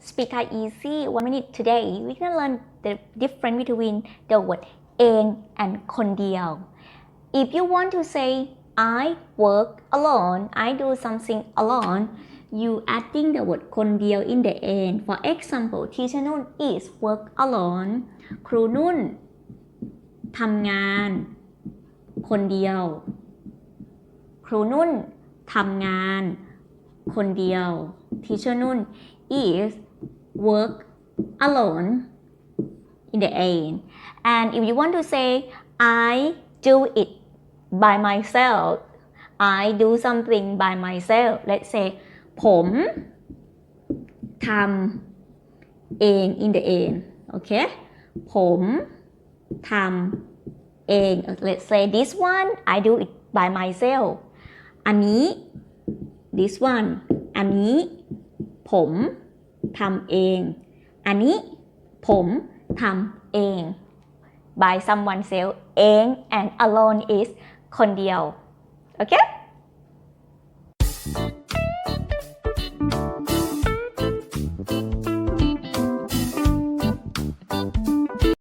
Speak Thai easy 1 minute today we're gonna learn the difference between the word เอง and คนเดียว if you want to say I work alone I do something alone you adding the word คนเดียว in the end for example teacher Nun is work alone ครูนุ่นทำงานคนเดียวครูนุ่นทำงานคนเดียว teacher Nun is work alone in the end and if you want to say I do it by myself I do something by myself let's say ผมทำเอง in the end okay ผมทำเอง let's say this one I do it by myself อันนี้ this one อันนี้ผมทำเองอันนี้ผมทำเอง by someone else เอง and alone is คนเดียว okay